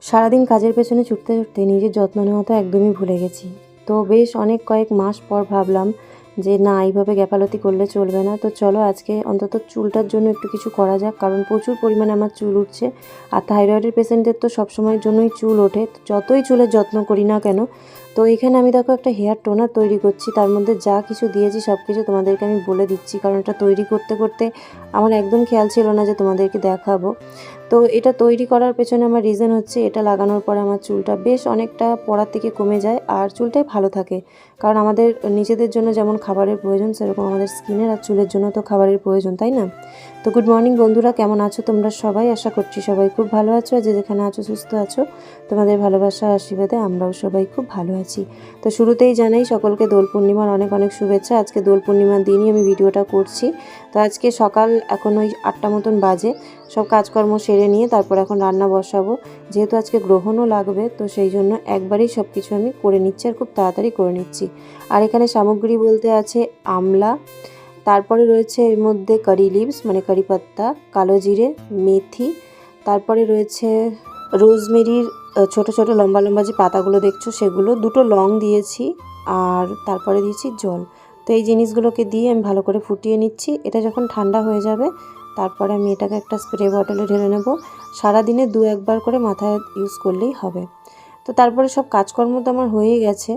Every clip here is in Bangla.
সারাদিন কাজের পেছনে ছুটতে ছুটতে নিজের যত্ন নেওয়া তো একদমই ভুলে গেছি। তো বেশ কয়েক মাস পর ভাবলাম যে না, এইভাবে গ্যাফালতি করলে চলবে না। তো চলো আজকে অন্তত চুলটার জন্য একটু কিছু করা যাক, কারণ প্রচুর পরিমাণে আমার চুল উঠছে। আর থাইরয়েডের পেশেন্টদের তো সবসময়ের জন্যই চুল ওঠে, যতই চুলের যত্ন করি না কেন। তো এখানে আমি দেখো একটা হেয়ার টোনার তৈরি করছি, তার মধ্যে যা কিছু দিয়েছি সব কিছু তোমাদেরকে আমি বলে দিচ্ছি, কারণ এটা তৈরি করতে করতে আমার একদম খেয়াল ছিল না যে তোমাদেরকে দেখাবো। তো এটা তৈরি করার পেছনে আমার রিজন হচ্ছে, এটা লাগানোর পরে আমার চুলটা বেশ অনেকটা পড়ার থেকে কমে যায় আর চুলটাই ভালো থাকে। কারণ আমাদের নিজেদের জন্য যেমন খাবারের প্রয়োজন, সেরকম আমাদের স্কিনের আর চুলের জন্য তো খাবারের প্রয়োজন, তাই না? তো গুড মর্নিং বন্ধুরা, কেমন আছো তোমরা সবাই? আশা করছি সবাই খুব ভালো আছো, আর যে যেখানে আছো সুস্থ আছো। তোমাদের ভালোবাসা আশীর্বাদে আমরাও সবাই খুব ভালো আছি। তো শুরুতেই জানাই সকলকে দোল পূর্ণিমার অনেক অনেক শুভেচ্ছা। আজকে দোল পূর্ণিমার দিনই আমি ভিডিওটা করছি। তো আজকে সকাল এখন ওই 8টা মতন বাজে, সব কাজকর্ম সেরে নিয়ে তারপর এখন রান্না বসাবো। যেহেতু আজকে গ্রহণও লাগবে, তো সেই জন্য একবারেই সব কিছু আমি করে নিচ্ছি আর খুব তাড়াতাড়ি করে নিচ্ছি। আর এখানে সামগ্রী বলতে আছে আমলা, তারপরে রয়েছে এর মধ্যে কারি লিভস মানে কারি পাত্তা, কালো জিরে, মেথি, তারপরে রয়েছে রোজমেরির ছোট ছোট লম্বা লম্বা যে পাতাগুলো দেখছো সেগুলো, দুটো লং দিয়েছি, আর তারপরে দিয়েছি জল। তো এই জিনিসগুলোকে দিয়ে আমি ভালো করে ফুটিয়ে নিচ্ছি। এটা যখন ঠান্ডা হয়ে যাবে তারপরে আমি এটাকে একটা স্প্রে বটলে ঢেলে নেব। সারাদিনে 2-1 বার করে মাথায় ইউজ করলেই হবে। তো তারপরে সব কাজকর্ম তো আমার হয়েই গেছে।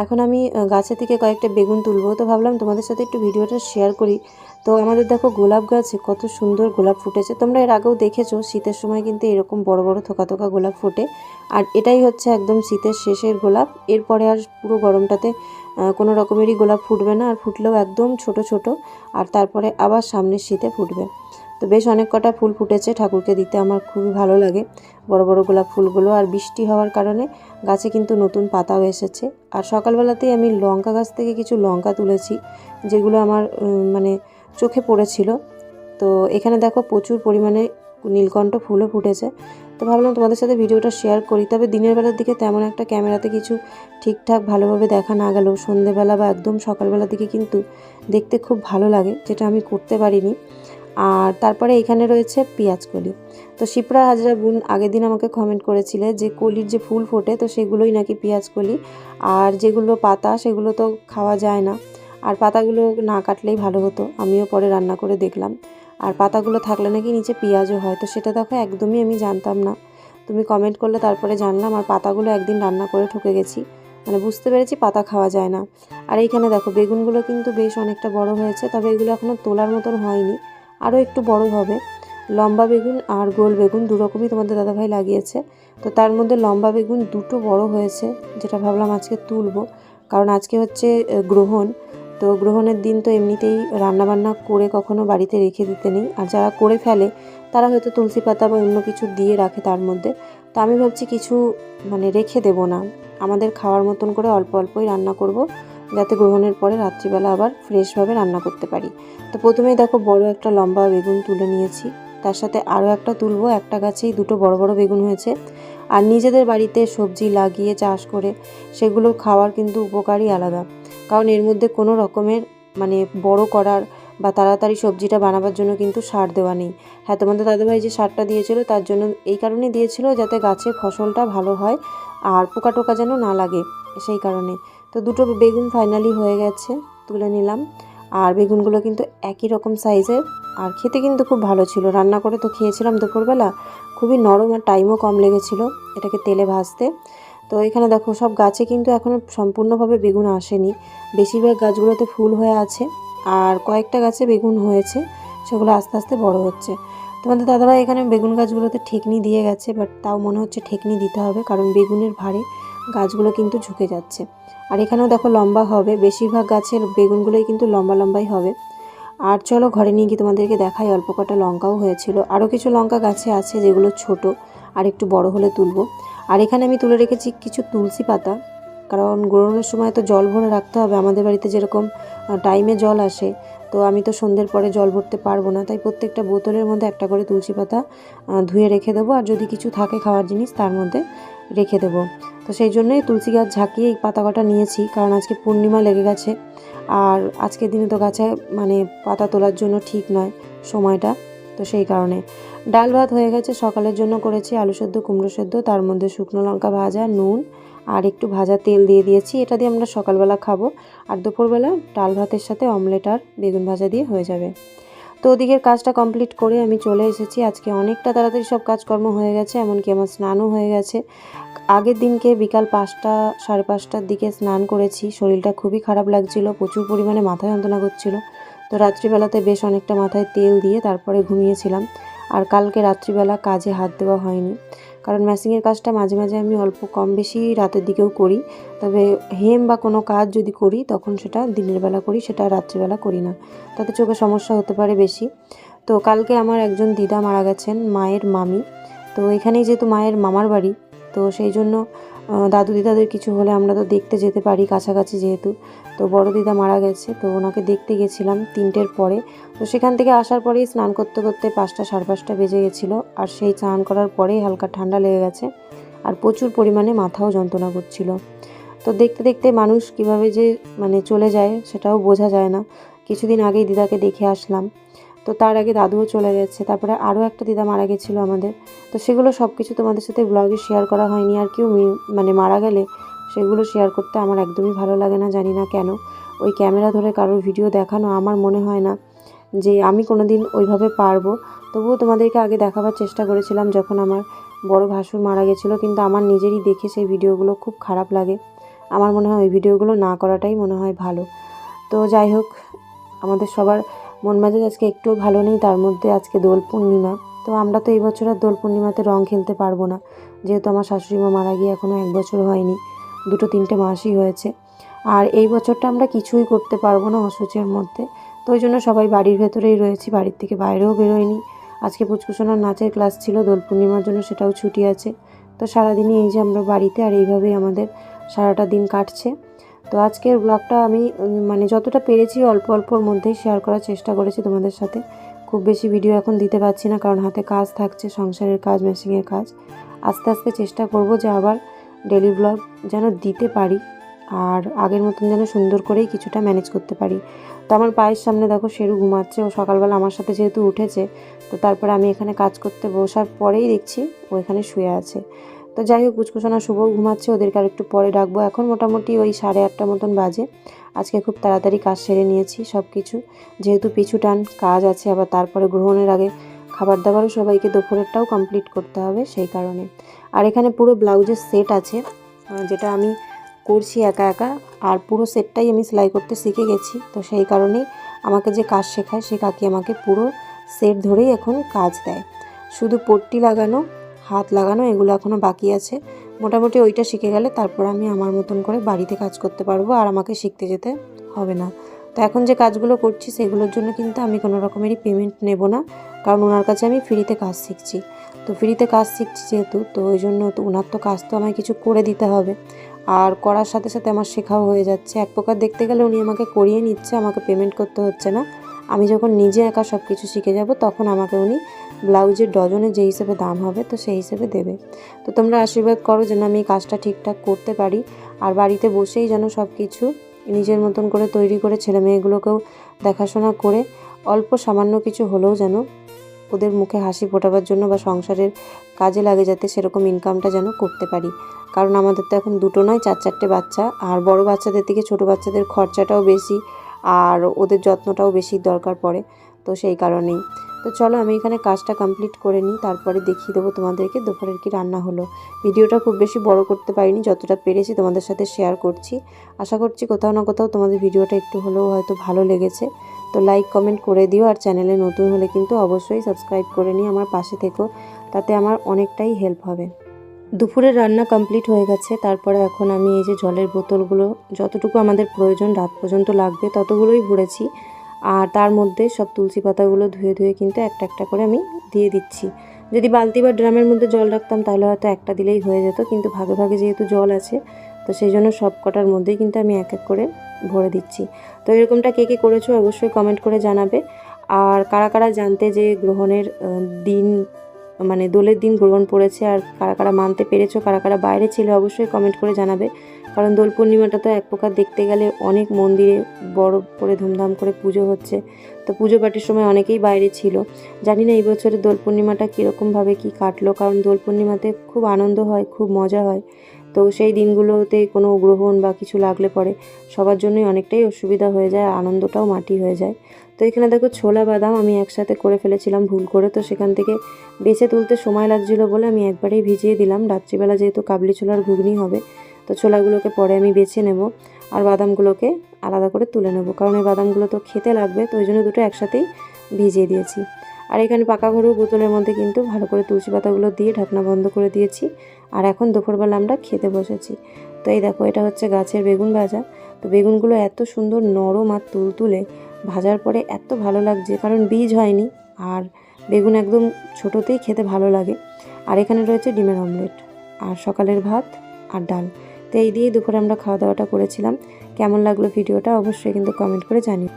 এখন আমি গাছে থেকে কয়েকটা বেগুন তুলবো, তো ভাবলাম তোমাদের সাথে একটু ভিডিওটা শেয়ার করি। তো আমাদের দেখো গোলাপ গাছে কত সুন্দর গোলাপ ফুটেছে, তোমরা এর আগেও দেখেছো। শীতের সময় কিন্তু এরকম বড় বড় থোকা থোকা গোলাপ ফোটে, আর এটাই হচ্ছে একদম শীতের শেষের গোলাপ। এরপরে আর পুরো গরমটাতে কোনো রকমেরই গোলাপ ফুটবে না, আর ফুটলেও একদম ছোট ছোট, আর তারপরে আবার সামনের শীতে ফুটবে। তো বেশ অনেক কটা ফুল ফুটেছে, ঠাকুরকে দিতে আমার খুবই ভালো লাগে বড় বড় গোলাপ ফুলগুলো। আর বৃষ্টি হওয়ার কারণে গাছে কিন্তু নতুন পাতাও এসেছে। আর সকালবেলাতেই আমি লঙ্কা গাছ থেকে কিছু লঙ্কা তুলেছি, যেগুলো আমার মানে চোখে পড়েছিল। তো এখানে দেখো প্রচুর পরিমাণে নীলকণ্ঠ ফুলও ফুটেছে। তো ভাবলাম তোমাদের সাথে ভিডিওটা শেয়ার করি। তবে দিনের বেলার দিকে তেমন একটা ক্যামেরাতে কিছু ঠিকঠাক ভালোভাবে দেখা না গেলেও সন্ধেবেলা বা একদম সকালবেলার দিকে কিন্তু দেখতে খুব ভালো লাগে, যেটা আমি করতে পারিনি। আর তারপরে এখানে রয়েছে পেঁয়াজ কলি। তো শিপ্রা হাজরা বোন আগের দিন আমাকে কমেন্ট করেছিলে যে কলির যে ফুল ফোটে তো সেগুলোই নাকি পেঁয়াজ কলি, আর যেগুলো পাতা সেগুলো তো খাওয়া যায় না। আর পাতাগুলো না কাটলেই ভালো হতো, আমিও পরে রান্না করে দেখলাম। আর পাতাগুলো থাকলে নাকি নিচে পেঁয়াজও হয়, তো সেটা দেখো একদমই আমি জানতাম না। তুমি কমেন্ট করলে তারপরে জানলাম। আর পাতাগুলো একদিন রান্না করে ঠকে গেছি, মানে বুঝতে পেরেছি পাতা খাওয়া যায় না। আর এইখানে দেখো বেগুনগুলো কিন্তু বেশ অনেকটা বড় হয়েছে, তবে এগুলো এখনও তোলার মতন হয়নি, আরও একটু বড় হবে। লম্বা বেগুন আর গোল বেগুন দুরকমই তোমাদের দাদাভাই লাগিয়েছে। তো তার মধ্যে লম্বা বেগুন দুটো বড় হয়েছে, যেটা ভাবলাম আজকে তুলবো, কারণ আজকে হচ্ছে গ্রহণ। তো গ্রহণের দিন তো এমনিতেই রান্নাবান্না করে কখনো বাড়িতে রেখে দিতে নেই, আর যারা করে ফেলে তারা হয়তো তুলসী পাতা বা অন্য কিছু দিয়ে রাখে তার মধ্যে। তো আমি ভাবছি কিছু মানে রেখে দেব না, আমাদের খাওয়ার মতন করে অল্প অল্পই রান্না করব, যাতে গ্রহণের পরে রাত্রিবেলা আবার ফ্রেশভাবে রান্না করতে পারি। তো প্রথমেই দেখো বড় একটা লম্বা বেগুন তুলে নিয়েছি, তার সাথে আরও একটা তুলবো। একটা গাছেই দুটো বড় বড় বেগুন হয়েছে। আর নিজেদের বাড়িতে সবজি লাগিয়ে চাষ করে সেগুলো খাওয়ার কিন্তু উপকারই আলাদা, কারণ এর মধ্যে কোনো রকমের মানে বড় করার বা তাড়াতাড়ি সবজিটা বানাবার জন্য কিন্তু সার দেওয়া নেই। হ্যাঁ, তোমাদের দাদাভাই যে সারটা দিয়েছিল তার জন্য এই কারণে দিয়েছিল যাতে গাছের ফসলটা ভালো হয় আর পোকা টোকা যেন না লাগে, সেই কারণে। তো দুটো বেগুন ফাইনালি হয়ে গেছে, তুলে নিলাম। আর বেগুনগুলো কিন্তু একই রকম সাইজের, আর খেতে কিন্তু খুব ভালো ছিল। রান্না করে তো খেয়েছিলাম দুপুরবেলা, খুবই নরম আর টাইমও কম লেগেছিল এটাকে তেলে ভাজতে। তো এখানে দেখো সব গাছে কিন্তু এখনও সম্পূর্ণভাবে বেগুন আসেনি, বেশিরভাগ গাছগুলোতে ফুল হয়ে আছে, আর কয়েকটা গাছে বেগুন হয়েছে, সেগুলো আস্তে আস্তে বড় হচ্ছে। তোমাদের দাদাভাই এখানে বেগুন গাছগুলোতে ঠেকনি দিয়ে গেছে, বাট তাও মনে হচ্ছে ঠেকনি দিতে হবে, কারণ বেগুনের ভারে গাছগুলো কিন্তু ঝুঁকে যাচ্ছে। আর এখানেও দেখো লম্বা হবে, বেশিরভাগ গাছের বেগুনগুলোই কিন্তু লম্বা লম্বাই হবে। আর চলো ঘরে নিয়ে গিয়ে তোমাদেরকে দেখাই, অল্প কটা লঙ্কাও হয়েছিল। আরও কিছু লঙ্কা গাছে আছে যেগুলো ছোট, আর একটু বড় হলে তুলবো। আর এখানে আমি তুলে রেখেছি কিছু তুলসী পাতা, কারণ গ্রহণের সময় তো জল ভরে রাখতে হবে। আমাদের বাড়িতে যেরকম টাইমে জল আসে, তো আমি তো সন্ধ্যের পরে জল ভরতে পারবো না, তাই প্রত্যেকটা বোতলের মধ্যে একটা করে তুলসী পাতা ধুয়ে রেখে দেবো, আর যদি কিছু থাকে খাওয়ার জিনিস তার মধ্যে রেখে দেবো। তো সেই জন্যই তুলসী গাছ ঝাঁকিয়ে এই পাতা কটা নিয়েছি, কারণ আজকে পূর্ণিমা লেগে গেছে, আর আজকের দিনে তো গাছে মানে পাতা তোলার জন্য ঠিক নয় সময়টা, তো সেই কারণে। ডাল ভাত হয়ে গেছে। সকালের জন্য করেছি আলু সেদ্ধ, কুমড়ো সেদ্ধ, তার মধ্যে শুকনো লঙ্কা ভাজা, নুন আর একটু ভাজা তেল দিয়ে দিয়েছি। এটা দিয়ে আমরা সকালবেলা খাবো। আর দুপুরবেলা ডাল ভাতের সাথে অমলেট আর বেগুন ভাজা দিয়ে হয়ে যাবে। তো ওদিকের কাজটা কমপ্লিট করে আমি চলে এসেছি। আজকে অনেকটা তাড়াতাড়ি সব কাজকর্ম হয়ে গেছে, এমনকি আমার স্নানও হয়ে গেছে। আগের দিনকে বিকাল 5টা 5:30টার দিকে স্নান করেছি। শরীরটা খুবই খারাপ লাগছিল, প্রচুর পরিমাণে মাথা যন্ত্রণা করছিল। তো রাত্রিবেলাতে বেশ অনেকটা মাথায় তেল দিয়ে তারপরে ঘুমিয়েছিলাম। আর কালকে রাত্রিবেলা কাজে হাত দেওয়া হয়নি, কারণ ম্যাচিংয়ের কাজটা মাঝে মাঝে আমি অল্প কম বেশি রাতের দিকেও করি। তবে হেম বা কোনো কাজ যদি করি তখন সেটা দিনের বেলা করি, সেটা রাত্রিবেলা করি না, তাতে চোখে সমস্যা হতে পারে বেশি। তো কালকে আমার একজন দিদা মারা গেছেন, মায়ের মামি। তো এখানেই যেহেতু মায়ের মামার বাড়ি, তো সেই জন্য দাদু দিদাদের কিছু হলে আমরা তো দেখতে যেতে পারি, কাছাকাছি যেহেতু। তো বড় দিদা মারা গেছে, তো ওনাকে দেখতে গেছিলাম 3টের পরে। তো সেখান থেকে আসার পরেই স্নান করতে করতে 5টা 5:30টা বেজে গেছিলো। আর সেই স্নান করার পরেই হালকা ঠান্ডা লেগে গেছে, আর প্রচুর পরিমাণে মাথাও যন্ত্রণা করছিল। তো দেখতে দেখতে মানুষ কিভাবে যে চলে যায় সেটাও বোঝা যায় না। কিছুদিন আগেই দিদাকে দেখে আসলাম, তো তার আগে দাদুও চলে গেছে, তারপরে আরও একটা দিদা মারা গেছিলো আমাদের। তো সেগুলো সব কিছু তোমাদের সাথে ব্লগে শেয়ার করা হয়নি। আর কেউ মারা গেলে সেগুলো শেয়ার করতে আমার একদমই ভালো লাগে না, জানি না কেন। ওই ক্যামেরা ধরে কারোর ভিডিও দেখানো আমার মনে হয় না যে আমি কোনো দিন ওইভাবে পারবো। তবুও তোমাদেরকে আগে দেখাবার চেষ্টা করেছিলাম যখন আমার বড় ভাসুর মারা গেছিলো, কিন্তু আমার নিজেরই দেখে সেই ভিডিওগুলো খুব খারাপ লাগে। আমার মনে হয় ওই ভিডিওগুলো না করাটাই মনে হয় ভালো। তো যাই হোক, আমাদের সবার মন মেজাজ আজকে একটুও ভালো নেই, তার মধ্যে আজকে দোল পূর্ণিমা। তো আমরা তো এই বছর আর দোল পূর্ণিমাতে রং খেলতে পারবো না, যেহেতু আমার শাশুড়ি মা মারা গিয়ে এখনও 1 বছর হয়নি, 2-3টে মাসই হয়েছে। আর এই বছরটা আমরা কিছুই করতে পারবো না অসুচের মধ্যে। তো ওই জন্য সবাই বাড়ির ভেতরেই রয়েছি, বাড়ির থেকে বাইরেও বেরোয়নি। আজকে পুচকুসোনার নাচের ক্লাস ছিল দোল পূর্ণিমার জন্য, সেটাও ছুটি আছে। তো সারাদিনই এই যে আমরা বাড়িতে, আর এইভাবেই আমাদের সারাটা দিন কাটছে। তো আজকের ব্লগটা আমি যতটা পেরেছি অল্প অল্পর মধ্যেই শেয়ার করার চেষ্টা করেছি তোমাদের সাথে। খুব বেশি ভিডিও এখন দিতে পারছি না, কারণ হাতে কাজ থাকছে, সংসারের কাজ, মেশিনের কাজ। আস্তে আস্তে চেষ্টা করব যে আবার ডেলি ব্লগ যেন দিতে পারি, আর আগের মতন যেন সুন্দর করেই কিছুটা ম্যানেজ করতে পারি। তো আমার পায়ের সামনে দেখো শেরু ঘুমাচ্ছে। ও সকালবেলা আমার সাথে যেহেতু উঠেছে, তো তারপরে আমি এখানে কাজ করতে বসার পরেই দেখছি ও এখানে শুয়ে আছে। তো যাই হোক, পুচকুসোনা শুভও ঘুমাচ্ছে, ওদেরকে আর একটু পরে ডাকবো। এখন মোটামুটি ওই 8:30 মতন বাজে। আজকে খুব তাড়াতাড়ি কাজ সেরে নিয়েছি সব কিছু, যেহেতু পিছু টান কাজ আছে, আবার তারপরে গ্রহণের আগে খাবার দাবারও সবাইকে দুপুরেরটাও কমপ্লিট করতে হবে, সেই কারণে। আর এখানে পুরো ব্লাউজের সেট আছে, যেটা আমি করছি একা একা। আর পুরো সেটটাই আমি সেলাই করতে শিখে গেছি, তো সেই কারণেই আমাকে যে কাজ শেখায় সে কাকি আমাকে পুরো সেট ধরেই এখন কাজ দেয়। শুধু পট্টি লাগানো, হাত লাগানো এগুলো এখনও বাকি আছে। মোটামুটি ওইটা শিখে গেলে তারপর আমি আমার মতন করে বাড়িতে কাজ করতে পারবো, আর আমাকে শিখতে যেতে হবে না। তো এখন যে কাজগুলো করছি সেগুলোর জন্য কিন্তু আমি কোনো রকমেরই পেমেন্ট নেব না, কারণ ওনার কাছে আমি ফ্রিতে কাজ শিখছি। তো ফ্রিতে কাজ শিখছি যেহেতু, তো ওই জন্য তো ওনার তো কাজ তো আমায় কিছু করে দিতে হবে, আর করার সাথে সাথে আমার শেখাও হয়ে যাচ্ছে। এক প্রকার দেখতে গেলে উনি আমাকে করিয়ে নিচ্ছে, আমাকে পেমেন্ট করতে হচ্ছে না। আমি যখন নিজে একা সব কিছু শিখে যাব তখন আমাকে উনি ব্লাউজের ডজনে যে হিসেবে দাম হবে তো সেই হিসেবে দেবে। তো তোমরা আশীর্বাদ করো যেন আমি এই কাজটা ঠিকঠাক করতে পারি, আর বাড়িতে বসেই যেন সব কিছু নিজের মতন করে তৈরি করে ছেলে মেয়েগুলোকেও দেখাশোনা করে অল্প সামান্য কিছু হলেও যেন ওদের মুখে হাসি ফোটাবার জন্য বা সংসারের কাজে লাগে, যাতে সেরকম ইনকামটা যেন করতে পারি। কারণ আমাদের তো এখন 2টো নয় 4-4টে বাচ্চা, আর বড় বাচ্চাদের থেকে ছোট বাচ্চাদের খরচাটাও বেশি, আর ওদের যত্নটাও বেশি দরকার পড়ে। তো সেই কারণেই। তো চলো আমি এখানে কাজটা কমপ্লিট করে নিই, তারপরে দেখিয়ে দেবো তোমাদেরকে দুপুরের কি রান্না হলো। ভিডিওটা খুব বেশি বড় করতে পারিনি, যতটা পেরেছি তোমাদের সাথে শেয়ার করছি। আশা করছি কোথাও না কোথাও তোমাদের ভিডিওটা একটু হলেও হয়তো ভালো লেগেছে। তো লাইক কমেন্ট করে দিও, আর চ্যানেলে নতুন হলে কিন্তু অবশ্যই সাবস্ক্রাইব করে নিয়ে আমার পাশে থেকো, তাতে আমার অনেকটাই হেল্প হবে। দুপুরের রান্না কমপ্লিট হয়ে গেছে, তারপরে এখন আমি এই যে জলের বোতলগুলো যতটুকু আমাদের প্রয়োজন রাত পর্যন্ত লাগবে ততগুলোই ভরেছি, আর তার মধ্যে সব তুলসী পাতাগুলো ধুয়ে ধুয়ে কিন্তু একটা একটা করে আমি দিয়ে দিচ্ছি। যদি বালতি বা ড্রামের মধ্যে জল রাখতাম তাহলে হয়তো একটা দিলেই হয়ে যেত, কিন্তু ভাগে ভাগে যেহেতু জল আছে, তো সেই জন্য সব কটার মধ্যেই কিন্তু আমি এক এক করে ভরে দিচ্ছি। তো এরকমটা কে কে করেছো অবশ্যই কমেন্ট করে জানাবে। আর কারা কারা জানতে যে গ্রহণের দিন মানে দোলের দিন গ্রহণ পড়েছে, আর কারা কারা মানতে পেরেছো, কারা কারা বাইরে ছিল অবশ্যই কমেন্ট করে জানাবে। কারণ দোল পূর্ণিমাটা তো এক প্রকার দেখতে গেলে অনেক মন্দিরে বড় করে ধুমধাম করে পুজো হচ্ছে, তো পুজো পাটির সময় অনেকেই বাইরে ছিল। জানি না এই বছরের দোল পূর্ণিমাটা কীরকমভাবে কী কাটলো, কারণ দোল পূর্ণিমাতে খুব আনন্দ হয়, খুব মজা হয়। তো সেই দিনগুলোতে কোনো গ্রহণ বা কিছু লাগলে পরে সবার জন্যই অনেকটাই অসুবিধা হয়ে যায়, আর আনন্দটাও মাটি হয়ে যায়। তো এখানে দেখো ছোলা বাদাম আমি একসাথে করে ফেলেছিলাম ভুল করে, তো সেখান থেকে বেছে তুলতে সময় লাগছিলো বলে আমি একবারেই ভিজিয়ে দিলাম। রাত্রিবেলা যেহেতু কাবলি ছোলার ঘুগনি হবে, তো ছোলাগুলোকে পরে আমি বেছে নেব, আর বাদামগুলোকে আলাদা করে তুলে নেব, কারণ এই বাদামগুলো তো খেতে লাগবে, তো ওই জন্য দুটো একসাথেই ভিজিয়ে দিয়েছি। আর এখানে পাকা ঘরু বোতলের মধ্যে কিন্তু ভালো করে তুলসী পাতাগুলো দিয়ে ঢাকনা বন্ধ করে দিয়েছি। আর এখন দুপুরবেলা আমরা খেতে বসেছি। তো এই দেখো এটা হচ্ছে গাছের বেগুন ভাজা। তো বেগুনগুলো এত সুন্দর নরম আর তুলতুলে, ভাজার পরে এত ভালো লাগছে, কারণ বীজ হয়নি, আর বেগুন একদম ছোটোতেই খেতে ভালো লাগে। আর এখানে রয়েছে ডিমের অমলেট, আর সকালের ভাত আর ডাল। তো এই দিয়েই দুপুরে আমরা খাওয়া দাওয়াটা করেছিলাম। কেমন লাগলো ভিডিওটা অবশ্যই কিন্তু কমেন্ট করে জানিও।